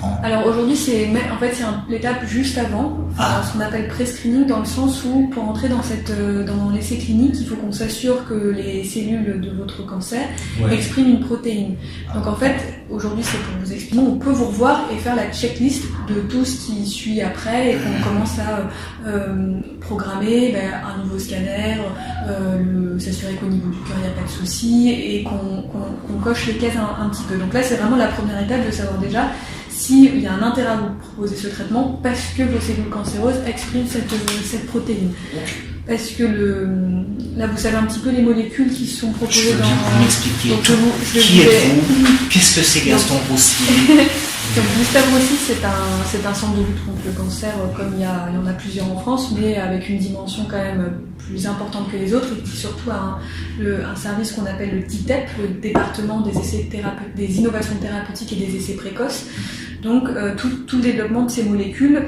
comprends. Alors aujourd'hui, c'est l'étape juste avant, ce qu'on appelle pré-screening, dans le sens où pour entrer dans l'essai clinique, il faut qu'on s'assure que les cellules de votre cancer expriment une protéine. Donc en fait, aujourd'hui, c'est pour vous expliquer, on peut vous revoir et faire la checklist de tout ce qui suit après et qu'on commence à programmer un nouveau scanner, s'assurer qu'au niveau du cœur, il n'y a pas de souci et qu'on coche les cases un petit peu. Donc là, c'est vraiment la première étape de savoir déjà s'il y a un intérêt à vous proposer ce traitement parce que vos cellules cancéreuses expriment cette protéine. Parce que là, vous savez un petit peu les molécules qui sont proposées je veux dans... bien que vous m'expliquiez donc, qui êtes-vous, qu'est-ce que c'est Gaston Roussy. Donc Gustave Roussy, c'est un centre de lutte contre le cancer, comme il y en a plusieurs en France, mais avec une dimension quand même plus importante que les autres, et qui surtout a un service qu'on appelle le DITEP, le département des innovations thérapeutiques et des essais précoces. Donc tout le développement de ces molécules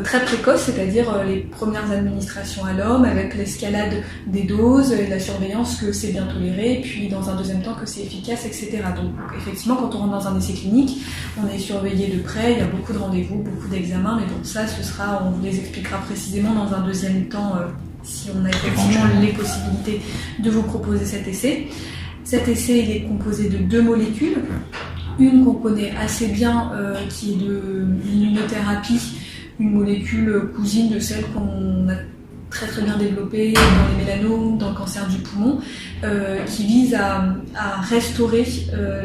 très précoces, c'est-à-dire les premières administrations à l'homme, avec l'escalade des doses, et la surveillance que c'est bien toléré, et puis dans un deuxième temps que c'est efficace, etc. Donc effectivement, quand on rentre dans un essai clinique, on est surveillé de près, il y a beaucoup de rendez-vous, beaucoup d'examens, mais bon, ça, on vous les expliquera précisément dans un deuxième temps, si on a effectivement les possibilités de vous proposer cet essai. Cet essai, il est composé de 2 molécules. Une qu'on connaît assez bien, qui est de l'immunothérapie, une molécule cousine de celle qu'on a très très bien développée dans les mélanomes, dans le cancer du poumon, qui vise à restaurer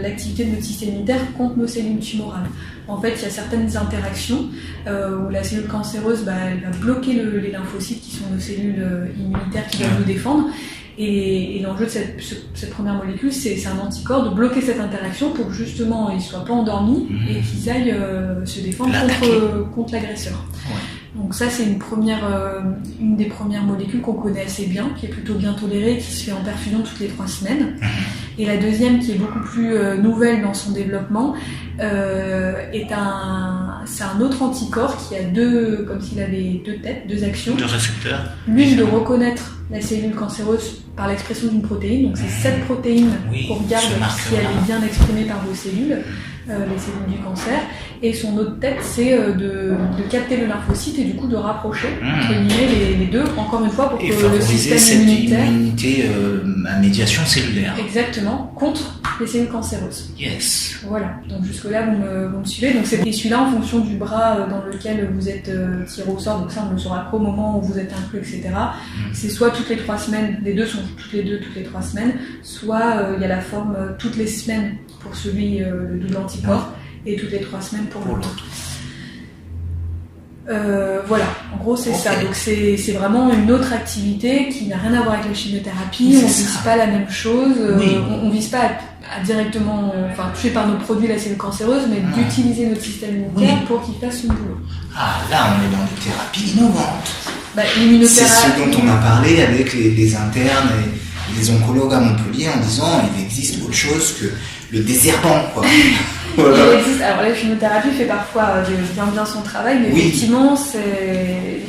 l'activité de notre système immunitaire contre nos cellules tumorales. En fait, il y a certaines interactions où la cellule cancéreuse elle va bloquer les lymphocytes qui sont nos cellules immunitaires qui doivent nous défendre. Et l'enjeu de cette première molécule, c'est un anticorps de bloquer cette interaction pour que justement ils ne soient pas endormis et qu'ils aillent se défendre contre l'agresseur. Ouais. Donc ça, c'est une des premières molécules qu'on connaît assez bien, qui est plutôt bien tolérée, qui se fait en perfusion toutes les 3 semaines. Et la deuxième, qui est beaucoup plus nouvelle dans son développement, c'est un autre anticorps qui a comme s'il avait 2 têtes, 2 actions. 2 récepteurs. L'une de reconnaître la cellule cancéreuse par l'expression d'une protéine, donc c'est cette protéine qu'on regarde si elle est bien exprimée par vos cellules, les cellules du cancer, et son autre tête, c'est de capter le lymphocyte et du coup de rapprocher entre guillemets les deux, encore une fois, pour que le système immunitaire... immunité à médiation cellulaire. Exactement, contre les cellules cancéreuses. Yes. Voilà, donc jusque-là, vous me suivez. Donc c'est celui-là en fonction du bras dans lequel vous êtes tiré au sort, donc ça on le saura qu'au moment où vous êtes inclus, etc. C'est soit toutes les 3 semaines, les deux sont toutes les 3 semaines, soit il y a la forme toutes les semaines pour celui, le double anticorps, et toutes les 3 semaines pour l'autre. Voilà, en gros c'est ça. Donc c'est vraiment une autre activité qui n'a rien à voir avec la chimiothérapie. On ne vise pas la même chose. On ne vise pas à directement toucher par nos produits la cellule cancéreuse, mais d'utiliser notre système immunitaire pour qu'il fasse son boulot. Ah, là on est dans des thérapies innovantes. L'immunothérapie... C'est ce dont on a parlé avec les internes et les oncologues à Montpellier en disant il existe autre chose que le désherbant, quoi. Voilà. Il existe. Alors la chimiothérapie fait parfois bien son travail, mais effectivement,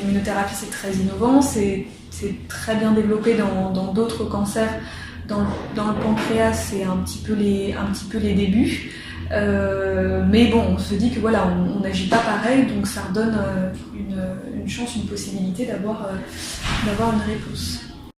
l'immunothérapie c'est très innovant, c'est très bien développé dans d'autres cancers. Dans le pancréas, c'est un petit peu les débuts. Mais bon, on se dit que voilà, on n'agit pas pareil, donc ça redonne une chance, une possibilité d'avoir une réponse.